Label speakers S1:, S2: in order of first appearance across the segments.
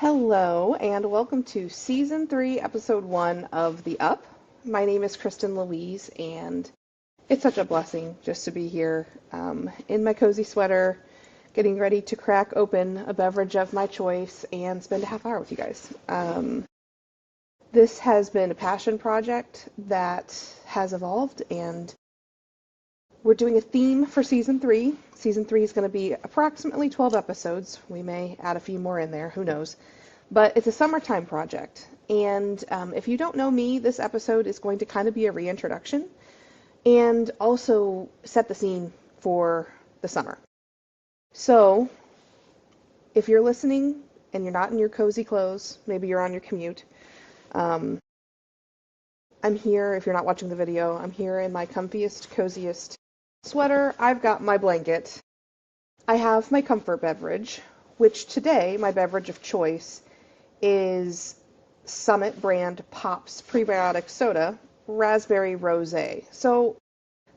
S1: Hello, and welcome to Season 3, Episode 1 of The Up. My name is Kristin Louise, and it's such a blessing just to be here in my cozy sweater, getting ready to crack open a beverage of my choice and spend a half hour with you guys. This has been a passion project that has evolved, and we're doing a theme for Season 3. Season 3 is going to be approximately 12 episodes. We may add a few more in there, who knows. But it's a summertime project. And if you don't know me, this episode is going to kind of be a reintroduction and also set the scene for the summer. So if you're listening and you're not in your cozy clothes, maybe you're on your commute, I'm here. If you're not watching the video, I'm here in my comfiest, coziest sweater. I've got my blanket. I have my comfort beverage, which today, my beverage of choice, is Summit brand Pops Prebiotic Soda, Raspberry Rosé. So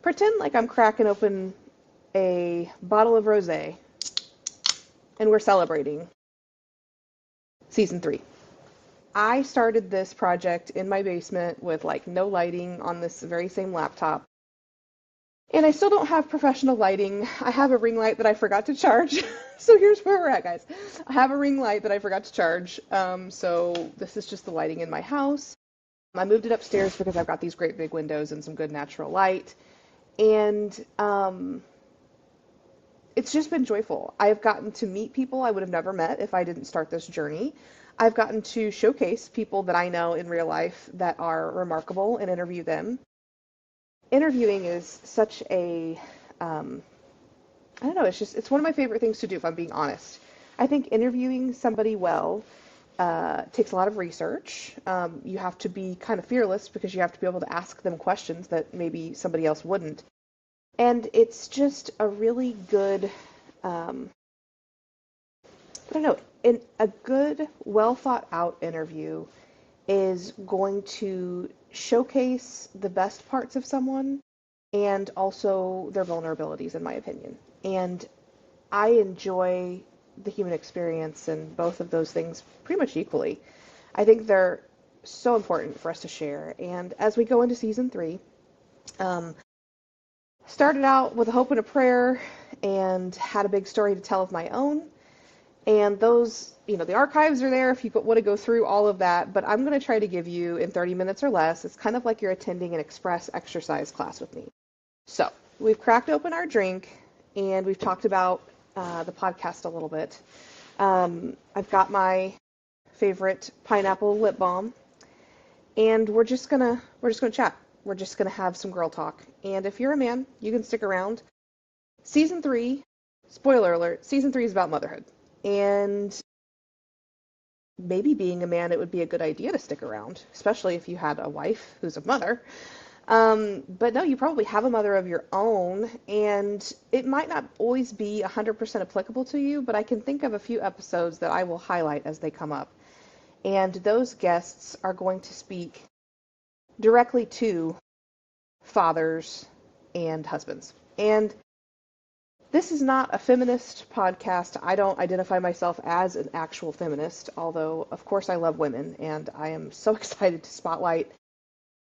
S1: pretend like I'm cracking open a bottle of rosé and we're celebrating Season 3. I started this project in my basement with no lighting on this very same laptop. And I still don't have professional lighting. I have a ring light that I forgot to charge. So here's where we're at, guys. I have a ring light that I forgot to charge. So this is just the lighting in my house. I moved it upstairs because I've got these great big windows and some good natural light. And it's just been joyful. I've gotten to meet people I would have never met if I didn't start this journey. I've gotten to showcase people that I know in real life that are remarkable and interview them. Interviewing is such a, I don't know, it's one of my favorite things to do, if I'm being honest. I think interviewing somebody well takes a lot of research. You have to be kind of fearless because you have to be able to ask them questions that maybe somebody else wouldn't. And it's just a really good, I don't know, a good, well thought out interview is going to showcase the best parts of someone and also their vulnerabilities, in my opinion. And I enjoy the human experience and both of those things pretty much equally. I think they're so important for us to share. And as we go into Season 3, started out with a hope and a prayer and had a big story to tell of my own. And those, the archives are there if you want to go through all of that, but I'm going to try to give you in 30 minutes or less. It's kind of like you're attending an express exercise class with me. So we've cracked open our drink and we've talked about the podcast a little bit. I've got my favorite pineapple lip balm, and we're just gonna chat. We're just gonna have some girl talk. And if you're a man, you can stick around. Season 3, spoiler alert, Season 3 is about motherhood. And maybe being a man, it would be a good idea to stick around, especially if you had a wife who's a mother. But no, you probably have a mother of your own, and it might not always be 100% applicable to you, but I can think of a few episodes that I will highlight as they come up. And those guests are going to speak directly to fathers and husbands. And this is not a feminist podcast. I don't identify myself as an actual feminist, although, of course, I love women, and I am so excited to spotlight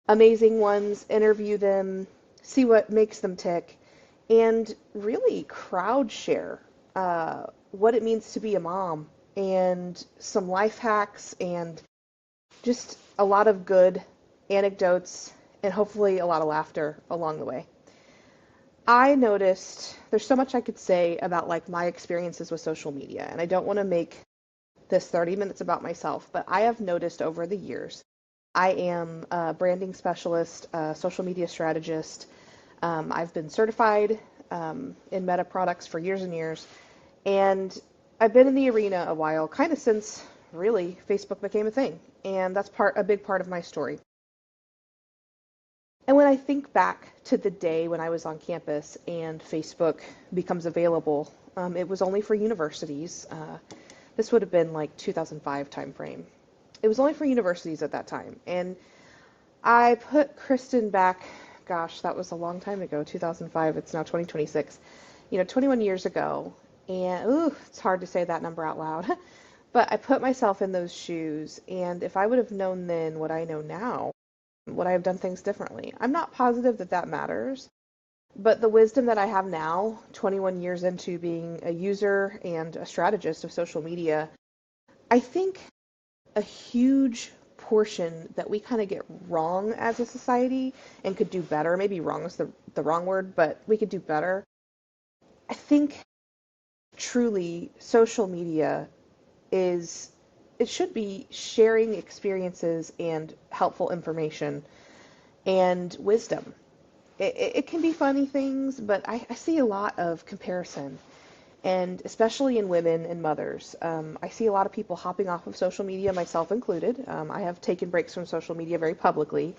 S1: amazing ones, interview them, see what makes them tick, and really crowd share what it means to be a mom, and some life hacks, and just a lot of good anecdotes, and hopefully a lot of laughter along the way. I noticed there's so much I could say about my experiences with social media, and I don't want to make this 30 minutes about myself, but I have noticed over the years, I am a branding specialist, a social media strategist. I've been certified in meta products for years and years, and I've been in the arena a while, kind of since really Facebook became a thing, and that's a big part of my story. And when I think back to the day when I was on campus and Facebook becomes available, it was only for universities. This would have been 2005 timeframe. It was only for universities at that time. And I put Kristin back, gosh, that was a long time ago, 2005. It's now 2026, 21 years ago. And, it's hard to say that number out loud. But I put myself in those shoes, and if I would have known then what I know now, would I have done things differently? I'm not positive that that matters, but the wisdom that I have now, 21 years into being a user and a strategist of social media, I think a huge portion that we kind of get wrong as a society and could do better, maybe wrong is the wrong word, but we could do better. I think truly social media is, it should be sharing experiences and helpful information and wisdom. It can be funny things, but I see a lot of comparison, and especially in women and mothers. I see a lot of people hopping off of social media, myself included. I have taken breaks from social media very publicly,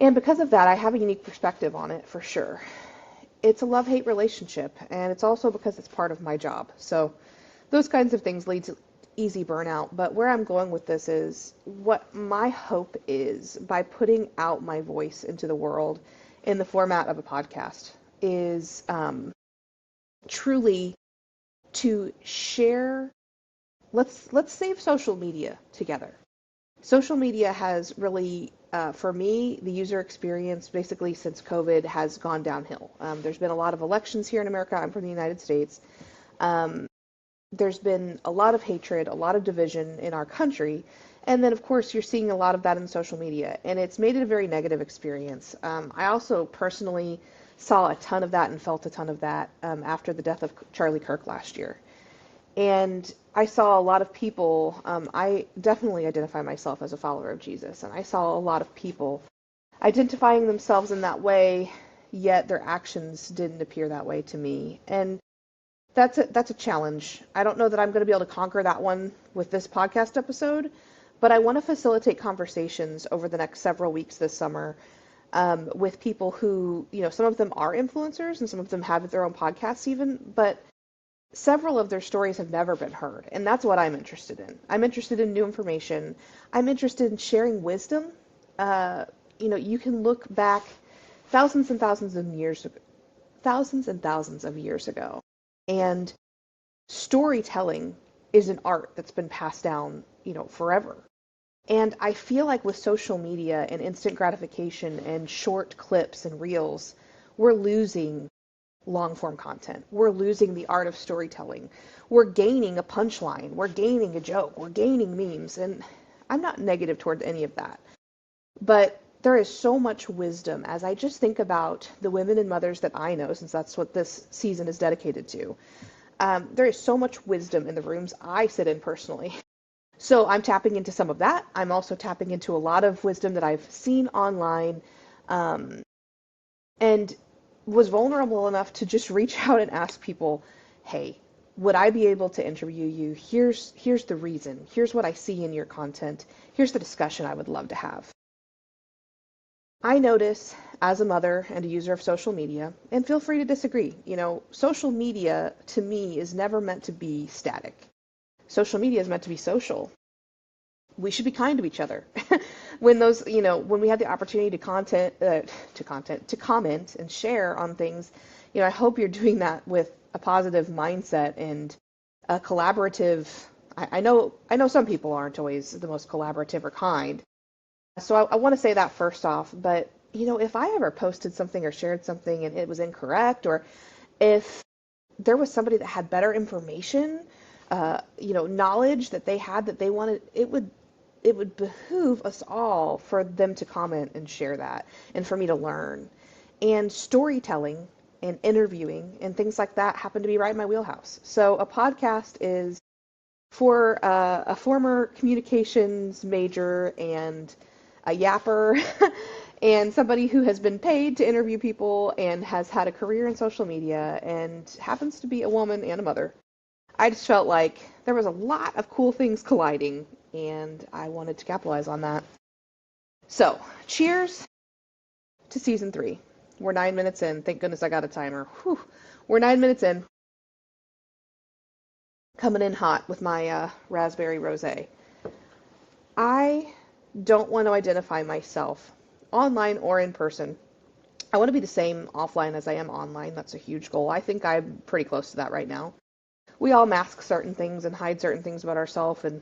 S1: and because of that, I have a unique perspective on it for sure. It's a love-hate relationship, and it's also because it's part of my job. So those kinds of things lead to easy burnout. But where I'm going with this is what my hope is by putting out my voice into the world in the format of a podcast is truly to share. Let's save social media together. Social media has really, for me, the user experience basically since COVID has gone downhill. There's been a lot of elections here in America. I'm from the United States. There's been a lot of hatred, a lot of division in our country. And then, of course, you're seeing a lot of that in social media, and it's made it a very negative experience. I also personally saw a ton of that and felt a ton of that after the death of Charlie Kirk last year. And I saw a lot of people, I definitely identify myself as a follower of Jesus, and I saw a lot of people identifying themselves in that way, yet their actions didn't appear that way to me. And that's a challenge. I don't know that I'm going to be able to conquer that one with this podcast episode, but I want to facilitate conversations over the next several weeks this summer with people who, some of them are influencers and some of them have their own podcasts even, but several of their stories have never been heard, and that's what I'm interested in. I'm interested in new information. I'm interested in sharing wisdom. You can look back thousands and thousands of years, thousands and thousands of years ago, and storytelling is an art that's been passed down, forever. And I feel like with social media and instant gratification and short clips and reels, we're losing long form content. We're losing the art of storytelling. We're gaining a punchline. We're gaining a joke. We're gaining memes. And I'm not negative toward any of that. But there is so much wisdom as I just think about the women and mothers that I know, since that's what this season is dedicated to. There is so much wisdom in the rooms I sit in personally. So I'm tapping into some of that. I'm also tapping into a lot of wisdom that I've seen online. And was vulnerable enough to just reach out and ask people, hey, would I be able to interview you? Here's the reason. Here's what I see in your content. Here's the discussion I would love to have. I notice as a mother and a user of social media, and feel free to disagree, social media to me is never meant to be static. Social media is meant to be social. We should be kind to each other. When we have the opportunity to comment and share on things, I hope you're doing that with a positive mindset and a collaborative. I know some people aren't always the most collaborative or kind. So I want to say that first off, but if I ever posted something or shared something and it was incorrect, or if there was somebody that had better information, knowledge that they had that they wanted, it would behoove us all for them to comment and share that, and for me to learn. And storytelling and interviewing and things like that happen to be right in my wheelhouse. So a podcast is for a former communications major and a yapper and somebody who has been paid to interview people and has had a career in social media and happens to be a woman and a mother. I just felt like there was a lot of cool things colliding, and I wanted to capitalize on that. So, cheers to season 3. We're 9 minutes in. Thank goodness I got a timer. Whew. We're 9 minutes in. Coming in hot with my raspberry rosé. I don't want to identify myself online or in person. I want to be the same offline as I am online. That's a huge goal. I think I'm pretty close to that right now. we all mask certain things and hide certain things about ourselves. And,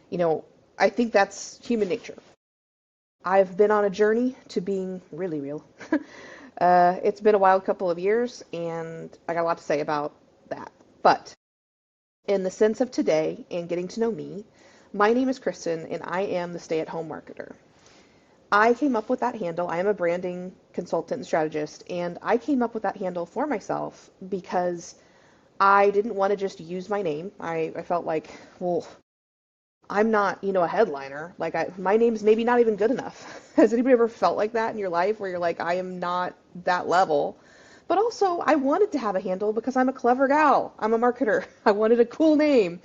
S1: you know, I think that's human nature. I've been on a journey to being really real. It's been a wild couple of years, and I got a lot to say about that. But in the sense of today and getting to know me, my name is Kristin, and I am the stay-at-home marketer. I came up with that handle. I am a branding consultant and strategist, and I came up with that handle for myself because I didn't want to just use my name. I felt like, well, I'm not, a headliner. Like, my name's maybe not even good enough. Has anybody ever felt like that in your life where you're like, I am not that level? But also, I wanted to have a handle because I'm a clever gal. I'm a marketer. I wanted a cool name.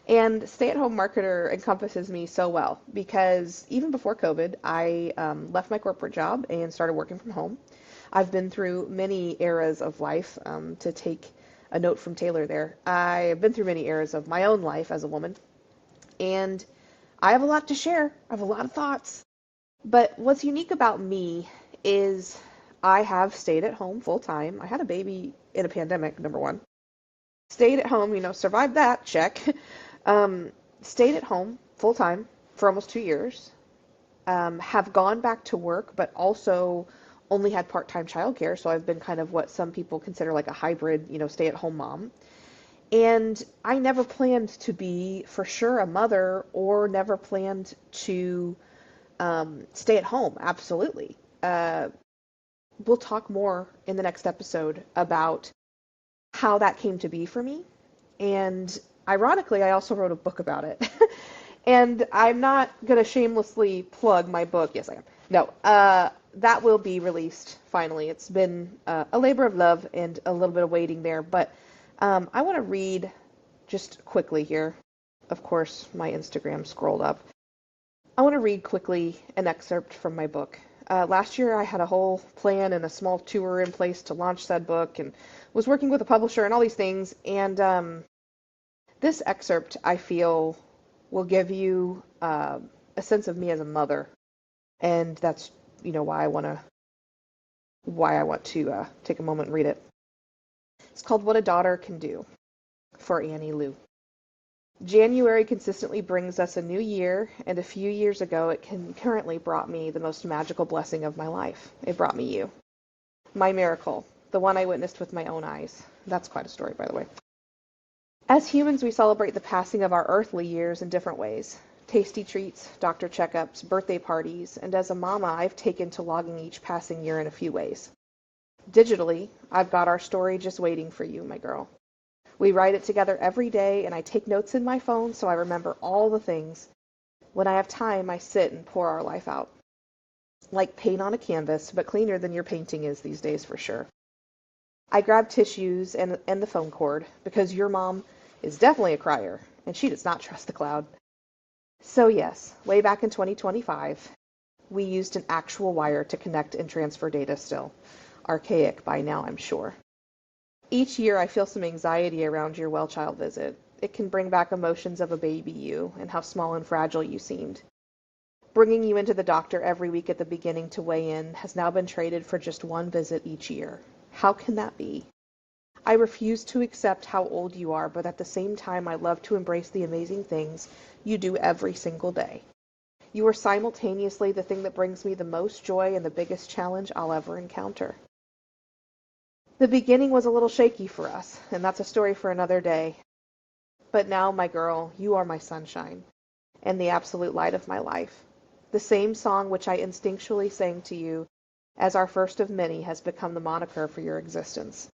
S1: And stay-at-home marketer encompasses me so well because even before COVID, I left my corporate job and started working from home. I've been through many eras of life, to take a note from Taylor there. I've been through many eras of my own life as a woman, and I have a lot to share. I have a lot of thoughts. But what's unique about me is I have stayed at home full time. I had a baby in a pandemic, number one. Stayed at home, survived that, check. Stayed at home full time for almost 2 years. Have gone back to work, but also only had part-time childcare. So I've been kind of what some people consider like a hybrid, stay-at-home mom. And I never planned to be for sure a mother or never planned to stay at home. Absolutely. We'll talk more in the next episode about how that came to be for me. And ironically, I also wrote a book about it. And I'm not going to shamelessly plug my book. Yes, I am. No, that will be released finally. It's been a labor of love and a little bit of waiting there. But I want to read just quickly here. Of course, my Instagram scrolled up. I want to read quickly an excerpt from my book. Last year, I had a whole plan and a small tour in place to launch said book and was working with a publisher and all these things. And this excerpt, I feel, will give you a sense of me as a mother. And that's, why I want to take a moment and read it. It's called What a Daughter Can Do for Annie Lou. January consistently brings us a new year, and a few years ago it concurrently brought me the most magical blessing of my life. It brought me you. My miracle, the one I witnessed with my own eyes. That's quite a story, by the way. As humans, we celebrate the passing of our earthly years in different ways. Tasty treats, doctor checkups, birthday parties, and as a mama, I've taken to logging each passing year in a few ways. Digitally, I've got our story just waiting for you, my girl. We write it together every day, and I take notes in my phone so I remember all the things. When I have time, I sit and pour our life out. Like paint on a canvas, but cleaner than your painting is these days for sure. I grab tissues and the phone cord, because your mom is definitely a crier, and she does not trust the cloud. So yes, way back in 2025, we used an actual wire to connect and transfer data still. Archaic by now, I'm sure. Each year I feel some anxiety around your well-child visit. It can bring back emotions of a baby you and how small and fragile you seemed. Bringing you into the doctor every week at the beginning to weigh in has now been traded for just one visit each year. How can that be? I refuse to accept how old you are, but at the same time I love to embrace the amazing things you do every single day. You are simultaneously the thing that brings me the most joy and the biggest challenge I'll ever encounter. The beginning was a little shaky for us, and that's a story for another day. But now, my girl, you are my sunshine, and the absolute light of my life. The same song which I instinctually sang to you as our first of many has become the moniker for your existence.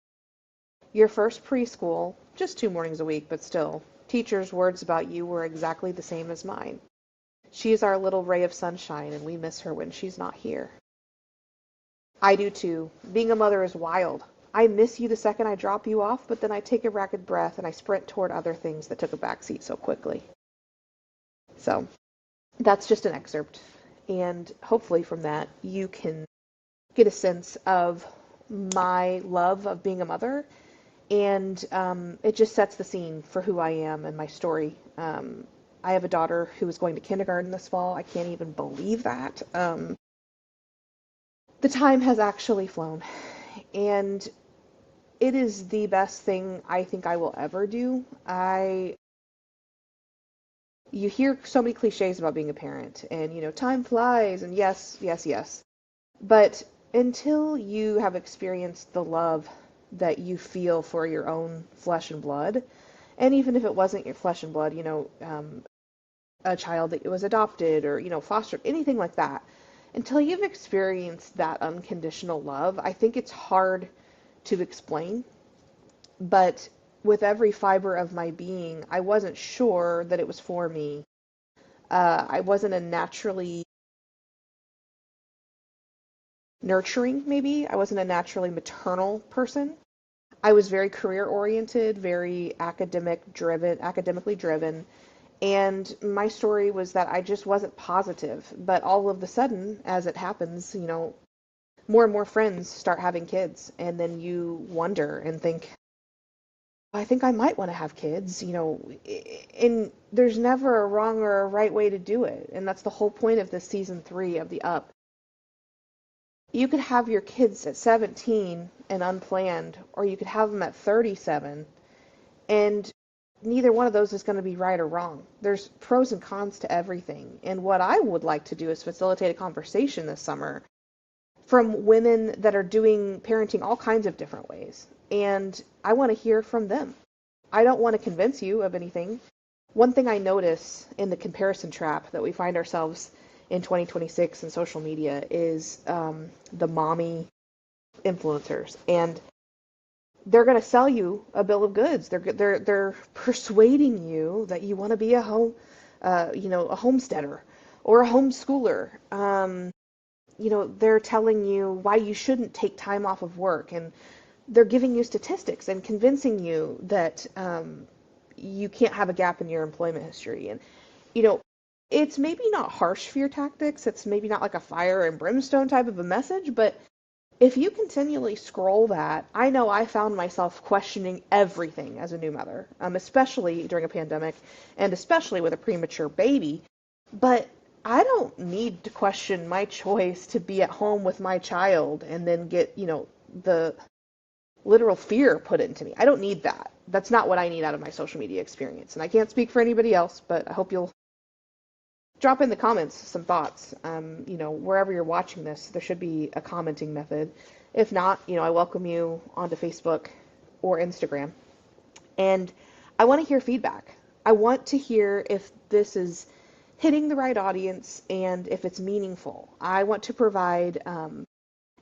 S1: Your first preschool, just 2 mornings a week, but still, teacher's words about you were exactly the same as mine. She is our little ray of sunshine, and we miss her when she's not here. I do too. Being a mother is wild. I miss you the second I drop you off, but then I take a ragged breath and I sprint toward other things that took a backseat so quickly. So, that's just an excerpt. And hopefully from that, you can get a sense of my love of being a mother. And it just sets the scene for who I am and my story. I have a daughter who is going to kindergarten this fall. I can't even believe that. The time has actually flown. And it is the best thing I think I will ever do. You hear so many cliches about being a parent and, time flies and yes, yes, yes. But until you have experienced the love that you feel for your own flesh and blood, and even if it wasn't your flesh and blood, a child that was adopted or, fostered, anything like that, until you've experienced that unconditional love, I think it's hard to explain. But with every fiber of my being, I wasn't sure that it was for me. I wasn't a naturally nurturing, maybe. I wasn't a naturally maternal person. I was very career oriented, very academically driven. And my story was that I just wasn't positive. But all of a sudden, as it happens, more and more friends start having kids. And then you wonder and think, I think I might want to have kids, and there's never a wrong or a right way to do it. And that's the whole point of this season 3 of The Up. You could have your kids at 17 and unplanned, or you could have them at 37, and neither one of those is going to be right or wrong. There's pros and cons to everything. And what I would like to do is facilitate a conversation this summer from women that are doing parenting all kinds of different ways. And I want to hear from them. I don't want to convince you of anything. One thing I notice in the comparison trap that we find ourselves in 2026 in social media is the mommy influencers. And they're going to sell you a bill of goods. They're persuading you that you want to be a homesteader or a homeschooler. They're telling you why you shouldn't take time off of work, and they're giving you statistics and convincing you that you can't have a gap in your employment history. And, it's maybe not harsh fear tactics. It's maybe not like a fire and brimstone type of a message, but if you continually scroll that, I know I found myself questioning everything as a new mother, especially during a pandemic and especially with a premature baby. But I don't need to question my choice to be at home with my child and then get, the literal fear put into me. I don't need that. That's not what I need out of my social media experience. And I can't speak for anybody else, but I hope you'll drop in the comments some thoughts. Wherever you're watching this, there should be a commenting method. If not, I welcome you onto Facebook or Instagram. And I want to hear feedback. I want to hear if this is hitting the right audience and if it's meaningful. I want to provide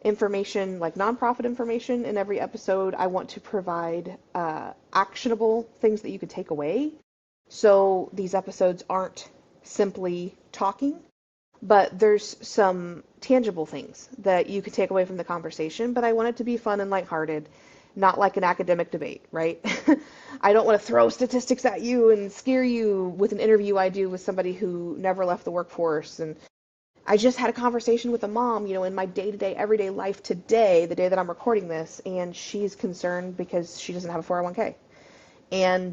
S1: information, like nonprofit information in every episode. I want to provide actionable things that you could take away. So these episodes aren't simply talking, but there's some tangible things that you could take away from the conversation. But I want it to be fun and lighthearted, not like an academic debate, right? I don't want to throw statistics at you and scare you with an interview I do with somebody who never left the workforce. And I just had a conversation with a mom, in my day-to-day, everyday life today, the day that I'm recording this, and she's concerned because she doesn't have a 401k. And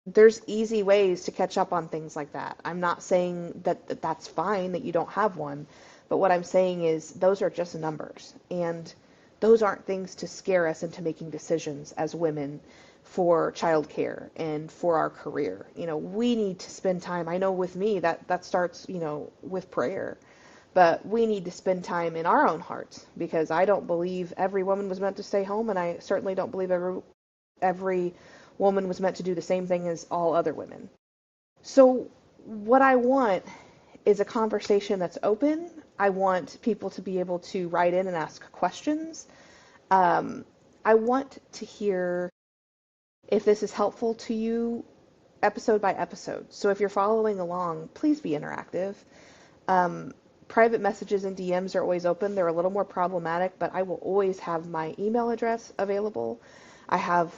S1: there's easy ways to catch up on things like that. I'm not saying that that's fine that you don't have one, but what I'm saying is those are just numbers, and those aren't things to scare us into making decisions as women for childcare and for our career. We need to spend time. I know with me that starts, with prayer, but we need to spend time in our own hearts, because I don't believe every woman was meant to stay home, and I certainly don't believe every woman was meant to do the same thing as all other women. So what I want is a conversation that's open. I want people to be able to write in and ask questions. I want to hear if this is helpful to you episode by episode. So if you're following along, please be interactive. Private messages and DMs are always open. They're a little more problematic, but I will always have my email address available. I have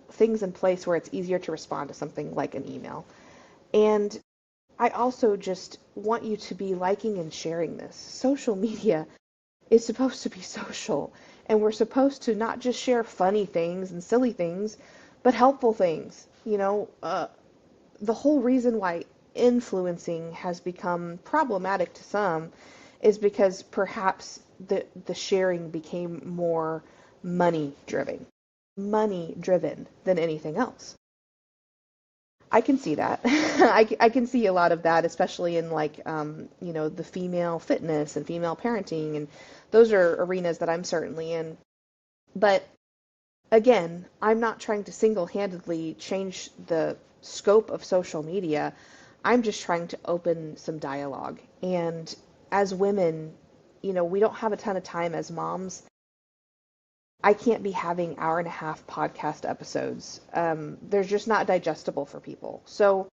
S1: things in place where it's easier to respond to something like an email. And I also just want you to be liking and sharing this. Social media is supposed to be social, and we're supposed to not just share funny things and silly things, but helpful things. The whole reason why influencing has become problematic to some is because perhaps the sharing became more money driven than anything else. I can see that. I can see a lot of that, especially in like, the female fitness and female parenting, and those are arenas that I'm certainly in. But again, I'm not trying to single-handedly change the scope of social media. I'm just trying to open some dialogue. And as women, we don't have a ton of time as moms. I can't be having hour-and-a-half podcast episodes. They're just not digestible for people. So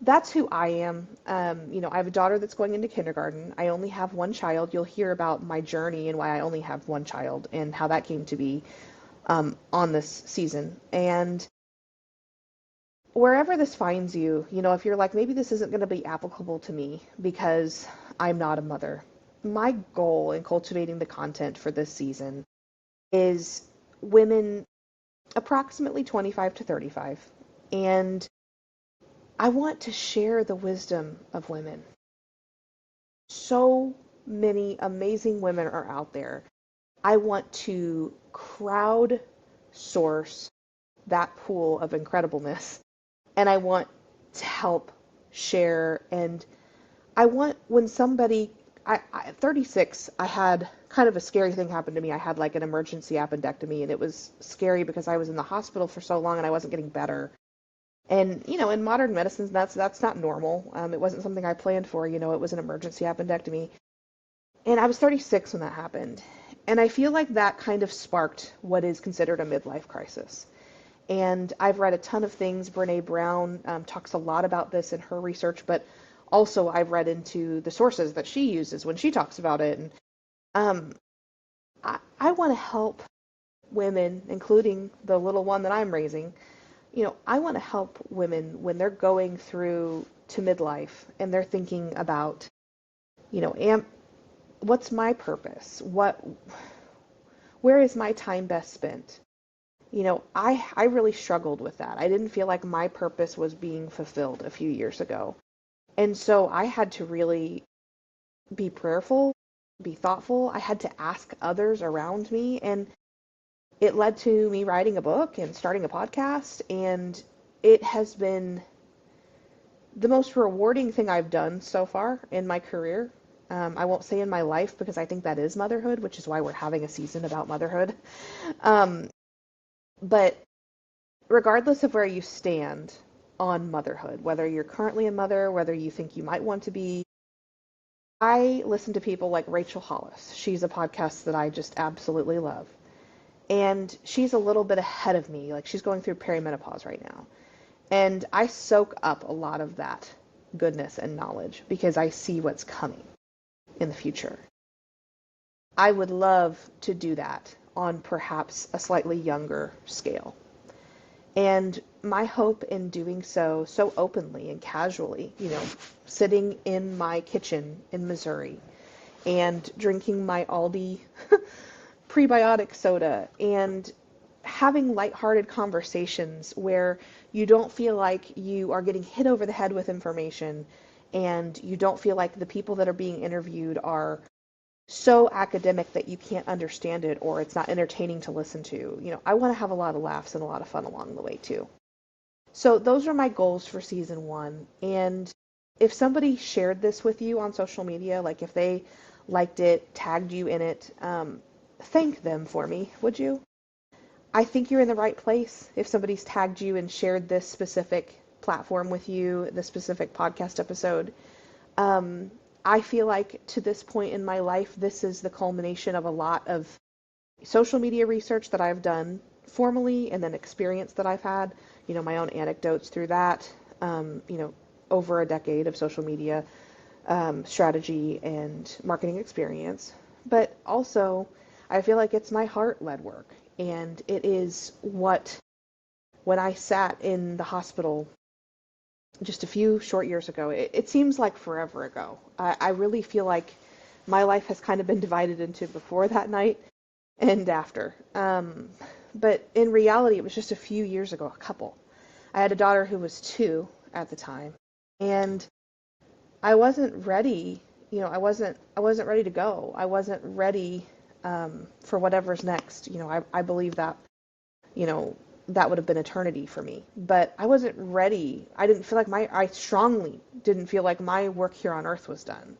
S1: that's who I am. I have a daughter that's going into kindergarten. I only have one child. You'll hear about my journey and why I only have one child and how that came to be on this season. And wherever this finds you, if you're like, maybe this isn't going to be applicable to me because I'm not a mother. My goal in cultivating the content for this season is women approximately 25 to 35. And I want to share the wisdom of women. So many amazing women are out there. I want to crowd source that pool of incredibleness, and I want to help share. And I want when somebody, at 36, I had kind of a scary thing happen to me. I had like an emergency appendectomy, and it was scary because I was in the hospital for so long and I wasn't getting better. And, in modern medicine, that's not normal. It wasn't something I planned for, it was an emergency appendectomy. And I was 36 when that happened. And I feel like that kind of sparked what is considered a midlife crisis. And I've read a ton of things. Brene Brown talks a lot about this in her research, but also I've read into the sources that she uses when she talks about it. And I want to help women, including the little one that I'm raising. I want to help women when they're going through to midlife and they're thinking about, what's my purpose? Where is my time best spent? I really struggled with that. I didn't feel like my purpose was being fulfilled a few years ago. And so I had to really be prayerful, be thoughtful. I had to ask others around me, and it led to me writing a book and starting a podcast, and it has been the most rewarding thing I've done so far in my career. I won't say in my life because I think that is motherhood, which is why we're having a season about motherhood. But regardless of where you stand on motherhood, whether you're currently a mother, whether you think you might want to be, I listen to people like Rachel Hollis. She's a podcast that I just absolutely love. And she's a little bit ahead of me. Like, she's going through perimenopause right now. And I soak up a lot of that goodness and knowledge because I see what's coming in the future. I would love to do that on perhaps a slightly younger scale. And my hope in doing so openly and casually, sitting in my kitchen in Missouri and drinking my Aldi prebiotic soda and having lighthearted conversations where you don't feel like you are getting hit over the head with information, and you don't feel like the people that are being interviewed are so academic that you can't understand it or it's not entertaining to listen to. I want to have a lot of laughs and a lot of fun along the way too. So those are my goals for season 1. And if somebody shared this with you on social media, like if they liked it, tagged you in it, thank them for me, would you? I think you're in the right place if somebody's tagged you and shared this specific platform with you, this specific podcast episode. I feel like to this point in my life, this is the culmination of a lot of social media research that I've done formally and then experience that I've had, my own anecdotes through that, over a decade of social media strategy and marketing experience. But also, I feel like it's my heart-led work. And it is when I sat in the hospital just a few short years ago, it seems like forever ago. I really feel like my life has kind of been divided into before that night and after. But in reality, it was just a few years ago, a couple. I had a daughter who was 2 at the time, and I wasn't ready. I wasn't ready to go. I wasn't ready for whatever's next. I believe that, that would have been eternity for me. But I wasn't ready. I strongly didn't feel like my work here on earth was done.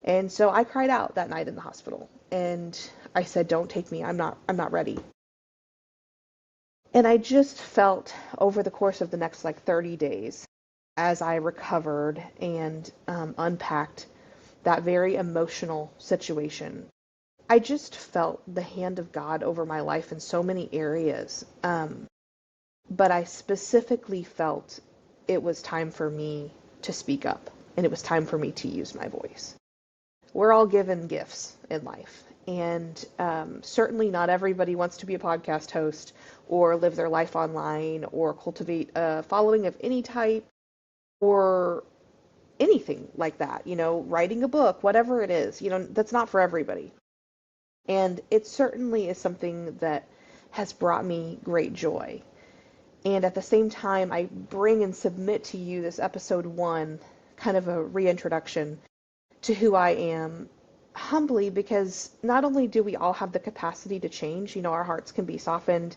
S1: And so I cried out that night in the hospital, and I said, "Don't take me. I'm not ready." And I just felt over the course of the next 30 days, as I recovered and unpacked that very emotional situation, I just felt the hand of God over my life in so many areas. But I specifically felt it was time for me to speak up, and it was time for me to use my voice. We're all given gifts in life, and certainly not everybody wants to be a podcast host or live their life online or cultivate a following of any type or anything like that, writing a book, whatever it is, that's not for everybody. And it certainly is something that has brought me great joy. And at the same time, I bring and submit to you this episode 1, kind of a reintroduction to who I am, humbly, because not only do we all have the capacity to change, our hearts can be softened,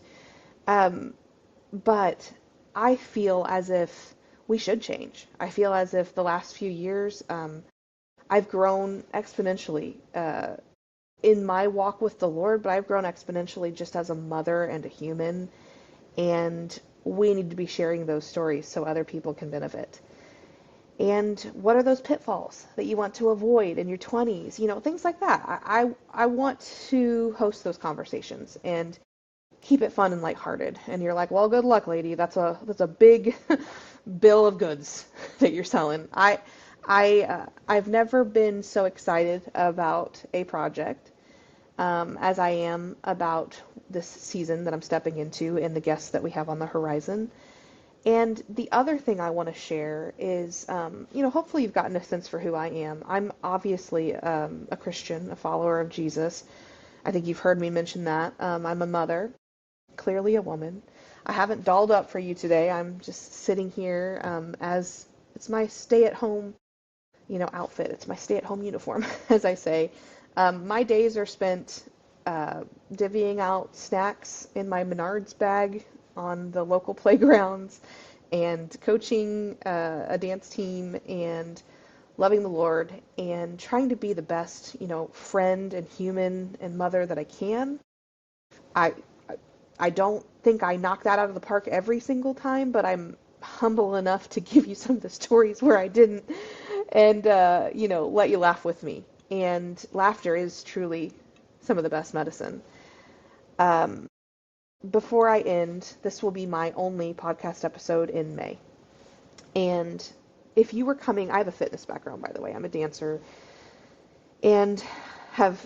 S1: but I feel as if we should change. I feel as if the last few years, I've grown exponentially in my walk with the Lord, but I've grown exponentially just as a mother and a human, and we need to be sharing those stories so other people can benefit. And what are those pitfalls that you want to avoid in your 20s? Things like that. I want to host those conversations and keep it fun and lighthearted. And you're like, well, good luck, lady. That's a big bill of goods that you're selling. I've never been so excited about a project as I am about this season that I'm stepping into and the guests that we have on the horizon. And the other thing I want to share is, hopefully you've gotten a sense for who I am. I'm obviously a Christian, a follower of Jesus. I think you've heard me mention that. I'm a mother, clearly a woman. I haven't dolled up for you today. I'm just sitting here as it's my stay-at-home, outfit. It's my stay-at-home uniform, as I say. My days are spent divvying out snacks in my Menards bag on the local playgrounds and coaching a dance team and loving the Lord and trying to be the best, friend and human and mother that I can. I don't think I knock that out of the park every single time, but I'm humble enough to give you some of the stories where I didn't and, let you laugh with me. And laughter is truly some of the best medicine. Before I end, this will be my only podcast episode in May. And if you were coming, I have a fitness background, by the way. I'm a dancer and have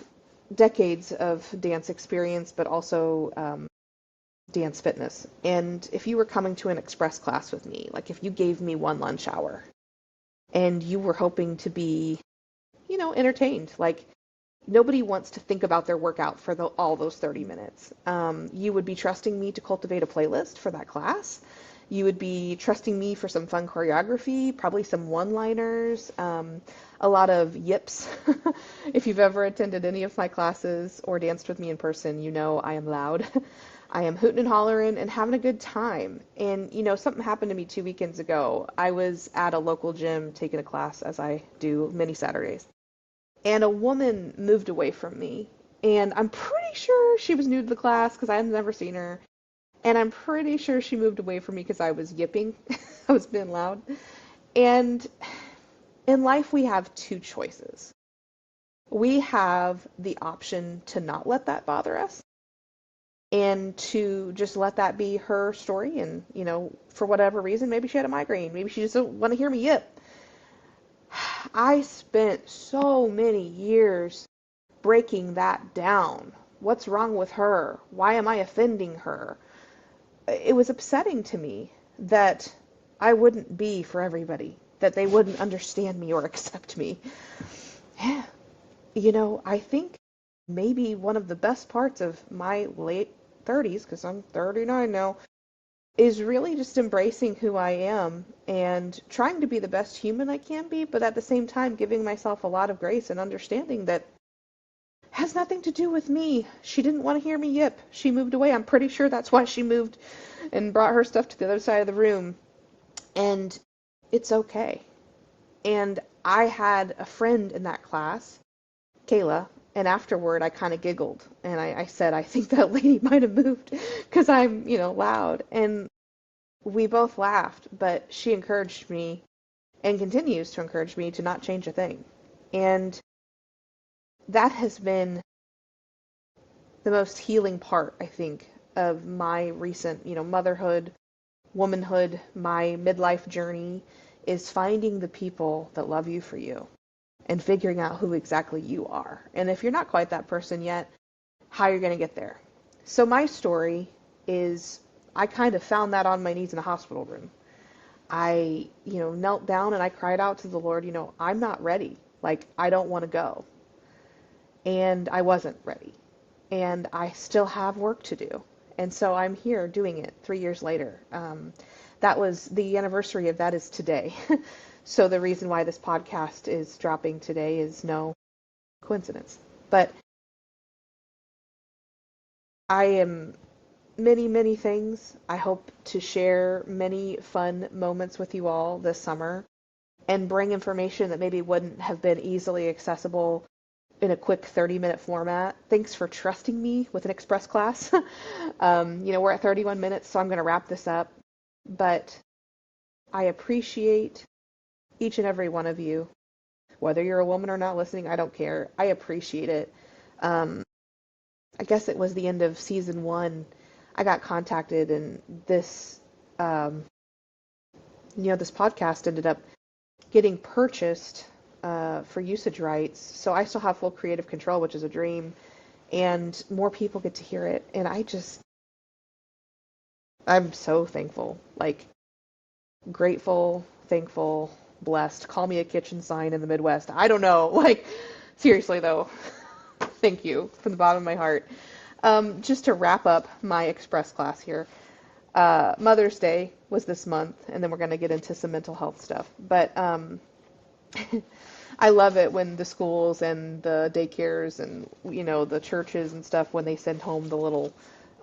S1: decades of dance experience, but also dance fitness. And if you were coming to an express class with me, like if you gave me one lunch hour and you were hoping to be, entertained, like nobody wants to think about their workout for all those 30 minutes. You would be trusting me to cultivate a playlist for that class. You would be trusting me for some fun choreography, probably some one-liners, a lot of yips. If you've ever attended any of my classes or danced with me in person, I am loud. I am hooting and hollering and having a good time. And, something happened to me 2 weekends ago. I was at a local gym taking a class, as I do many Saturdays. And a woman moved away from me. And I'm pretty sure she was new to the class because I had never seen her. And I'm pretty sure she moved away from me because I was yipping. I was being loud. And in life, we have two choices. We have the option to not let that bother us and to just let that be her story. And, for whatever reason, maybe she had a migraine. Maybe she just didn't want to hear me yip. I spent so many years breaking that down. What's wrong with her? Why am I offending her? It was upsetting to me that I wouldn't be for everybody, that they wouldn't understand me or accept me. Yeah. I think maybe one of the best parts of my late 30s, because I'm 39 now, is really just embracing who I am and trying to be the best human I can be, but at the same time giving myself a lot of grace and understanding that has nothing to do with me. She didn't want to hear me yip. She moved away. I'm pretty sure that's why she moved and brought her stuff to the other side of the room. And it's okay. And I had a friend in that class, Kayla, and afterward I kind of giggled and I said, I think that lady might have moved because I'm, loud. And we both laughed, but she encouraged me and continues to encourage me to not change a thing. And that has been the most healing part, I think, of my recent, motherhood, womanhood, my midlife journey, is finding the people that love you for you and figuring out who exactly you are. And if you're not quite that person yet, how you're going to get there. So my story is I kind of found that on my knees in a hospital room. I, knelt down and I cried out to the Lord, I'm not ready. Like, I don't want to go. And I wasn't ready. And I still have work to do. And so I'm here doing it 3 years later. That was the anniversary of that is today. So the reason why this podcast is dropping today is no coincidence. But I am many, many things. I hope to share many fun moments with you all this summer and bring information that maybe wouldn't have been easily accessible in a quick 30-minute format. Thanks for trusting me with an express class. We're at 31 minutes, so I'm going to wrap this up. But I appreciate each and every one of you. Whether you're a woman or not listening, I don't care. I appreciate it. I guess it was the end of season 1. I got contacted, and this, this podcast ended up getting purchased for usage rights. So I still have full creative control, which is a dream, and more people get to hear it. And I'm so thankful, like grateful, thankful, blessed. Call me a kitchen sign in the Midwest. I don't know. Like, seriously though, thank you from the bottom of my heart. Just to wrap up my express class here. Mother's Day was this month, and then we're going to get into some mental health stuff. But I love it when the schools and the daycares and, the churches and stuff, when they send home the little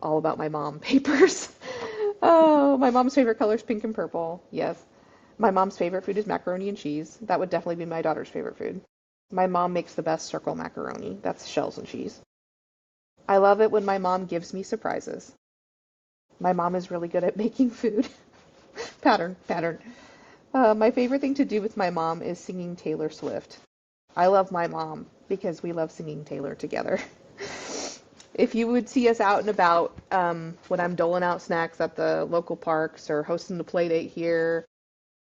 S1: all about my mom papers. Oh, my mom's favorite color is pink and purple. Yes. My mom's favorite food is macaroni and cheese. That would definitely be my daughter's favorite food. My mom makes the best circle macaroni. That's shells and cheese. I love it when my mom gives me surprises. My mom is really good at making food. Pattern. My favorite thing to do with my mom is singing Taylor Swift. I love my mom because we love singing Taylor together. If you would see us out and about when I'm doling out snacks at the local parks or hosting the play date here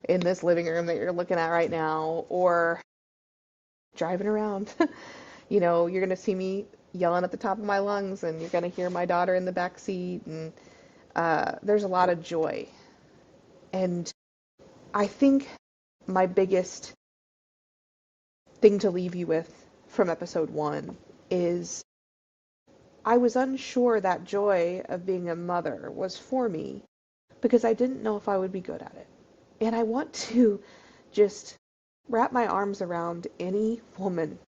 S1: in this living room that you're looking at right now, or driving around, you're going to see me yelling at the top of my lungs, and you're going to hear my daughter in the back seat, and there's a lot of joy. And I think my biggest thing to leave you with from episode 1 is I was unsure that joy of being a mother was for me because I didn't know if I would be good at it. And I want to just wrap my arms around any woman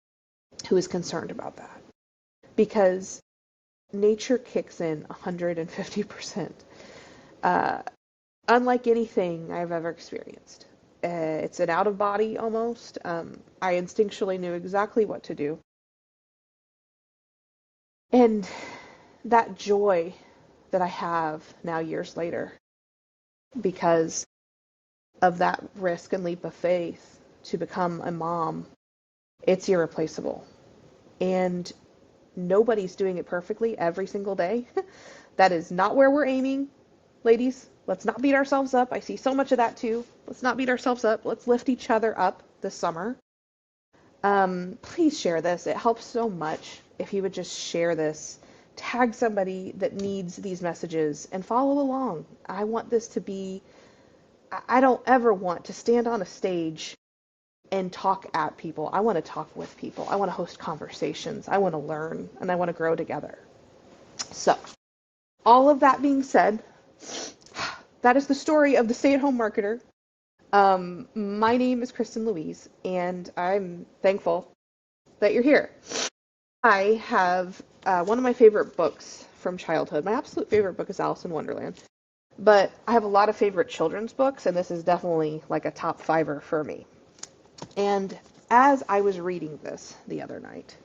S1: who is concerned about that, because nature kicks in 150%. Unlike anything I've ever experienced. It's an out-of-body almost. I instinctually knew exactly what to do. And that joy that I have now years later, because of that risk and leap of faith to become a mom, it's irreplaceable. And nobody's doing it perfectly every single day. That is not where we're aiming, ladies. Let's not beat ourselves up. I see so much of that too. Let's not beat ourselves up. Let's lift each other up this summer. Please share this. It helps so much if you would just share this. Tag somebody that needs these messages and follow along. I want this to be, I don't ever want to stand on a stage and talk at people. I want to talk with people. I want to host conversations. I want to learn, and I want to grow together. So, all of that being said, that is the story of the stay-at-home marketer. My name is Kristin Louise, and I'm thankful that you're here. I have one of my favorite books from childhood. My absolute favorite book is Alice in Wonderland. But I have a lot of favorite children's books, and this is definitely like a top fiver for me. And as I was reading this the other night,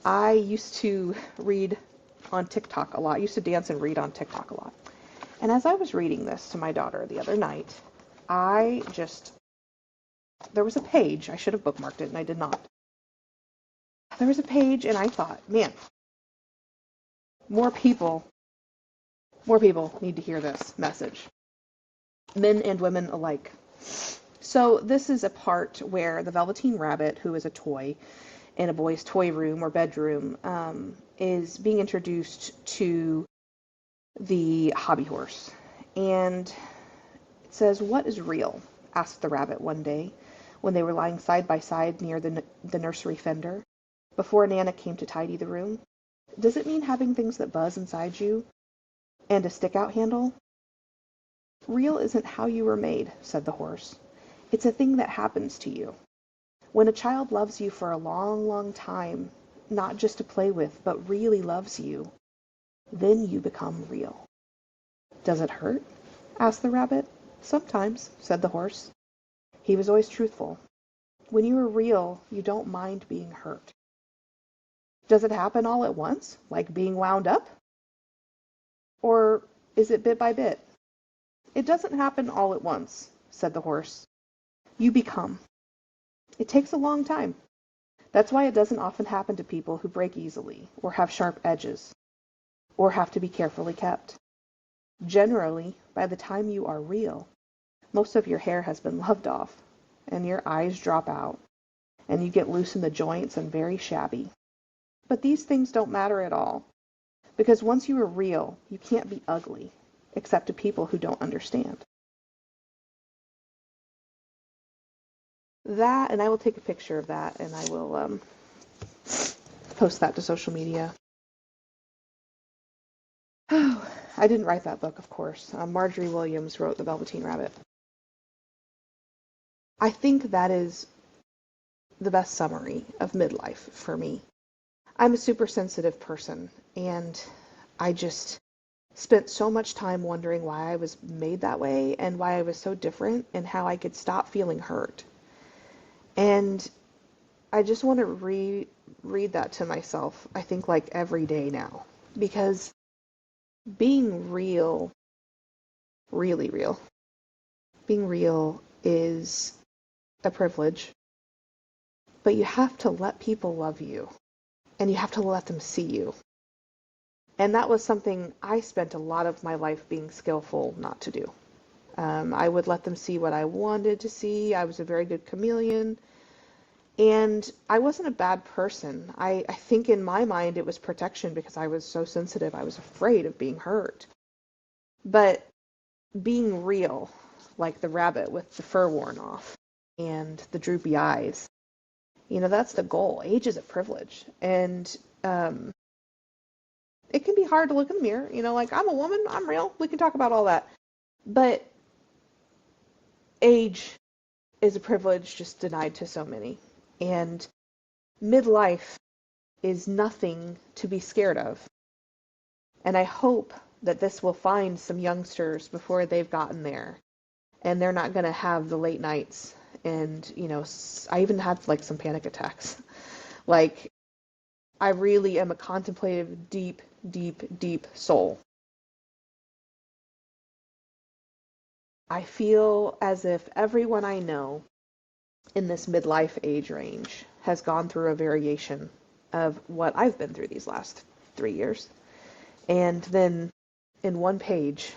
S1: I used to read on TikTok a lot. I used to dance and read on TikTok a lot. And as I was reading this to my daughter the other night, there was a page. I should have bookmarked it, and I did not. There was a page, and I thought, man, more people need to hear this message. Men and women alike. So this is a part where the Velveteen Rabbit, who is a toy in a boy's toy room or bedroom, is being introduced to the hobby horse. And it says, "What is real?" asked the rabbit one day when they were lying side by side near the nursery fender, before Nana came to tidy the room. "Does it mean having things that buzz inside you? And a stick-out handle?" "Real isn't how you were made," said the horse. "It's a thing that happens to you. When a child loves you for a long, long time, not just to play with, but really loves you, then you become real." "Does it hurt?" asked the rabbit. "Sometimes," said the horse. He was always truthful. "When you are real, you don't mind being hurt." "Does it happen all at once, like being wound up? Or is it bit by bit?" "It doesn't happen all at once," said the horse. "You become. It takes a long time. That's why it doesn't often happen to people who break easily, or have sharp edges, or have to be carefully kept. Generally, by the time you are real, most of your hair has been loved off, and your eyes drop out, and you get loose in the joints and very shabby. But these things don't matter at all, because once you are real, you can't be ugly, except to people who don't understand." That, and I will take a picture of that, and I will post that to social media. Oh, I didn't write that book, of course. Marjorie Williams wrote The Velveteen Rabbit. I think that is the best summary of midlife for me. I'm a super sensitive person, and I just spent so much time wondering why I was made that way and why I was so different and how I could stop feeling hurt. And I just want to read that to myself, I think, like every day now, because being real, really real, being real is a privilege, but you have to let people love you, and you have to let them see you. And that was something I spent a lot of my life being skillful not to do. I would let them see what I wanted to see. I was a very good chameleon. And I wasn't a bad person. I think in my mind it was protection because I was so sensitive. I was afraid of being hurt. But being real, like the rabbit with the fur worn off and the droopy eyes, that's the goal. Age is a privilege. And it can be hard to look in the mirror, like, I'm a woman, I'm real. We can talk about all that. But age is a privilege just denied to so many. And midlife is nothing to be scared of. And I hope that this will find some youngsters before they've gotten there. And they're not going to have the late nights. And, I even had like some panic attacks. Like, I really am a contemplative, deep, deep, deep soul. I feel as if everyone I know in this midlife age range has gone through a variation of what I've been through these last 3 years. And then in one page,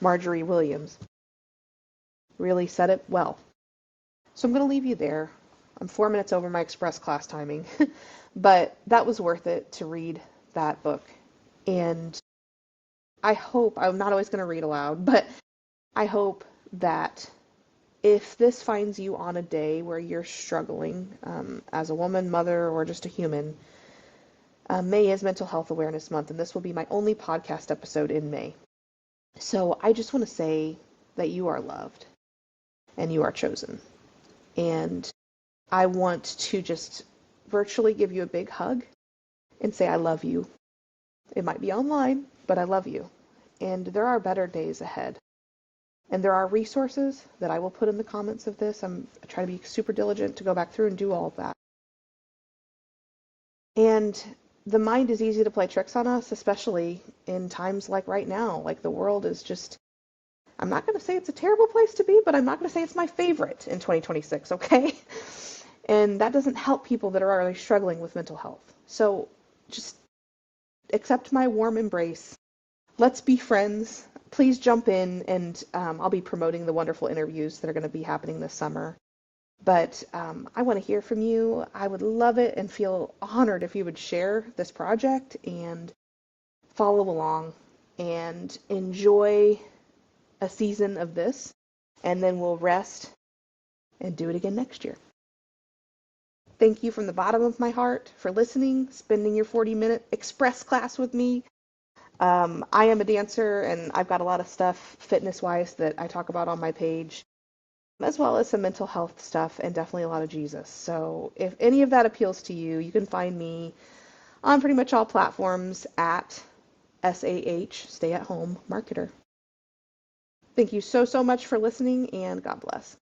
S1: Marjorie Williams really said it well. So I'm going to leave you there. I'm 4 minutes over my express class timing, but that was worth it to read that book. And I hope, I'm not always going to read aloud, but I hope that if this finds you on a day where you're struggling as a woman, mother, or just a human, May is Mental Health Awareness Month, and this will be my only podcast episode in May. So I just want to say that you are loved and you are chosen. And I want to just virtually give you a big hug and say, I love you. It might be online, but I love you. And there are better days ahead. And there are resources that I will put in the comments of this. I try to be super diligent to go back through and do all of that. And the mind is easy to play tricks on us, especially in times like right now. Like the world is just, I'm not going to say it's a terrible place to be, but I'm not going to say it's my favorite in 2026, okay? And that doesn't help people that are already struggling with mental health. So just accept my warm embrace. Let's be friends. Please jump in, and I'll be promoting the wonderful interviews that are going to be happening this summer. But I want to hear from you. I would love it and feel honored if you would share this project and follow along and enjoy a season of this. And then we'll rest and do it again next year. Thank you from the bottom of my heart for listening, spending your 40-minute express class with me. I am a dancer, and I've got a lot of stuff fitness-wise that I talk about on my page, as well as some mental health stuff and definitely a lot of Jesus. So if any of that appeals to you, you can find me on pretty much all platforms at SAH, Stay at Home Marketer. Thank you so much for listening, and God bless.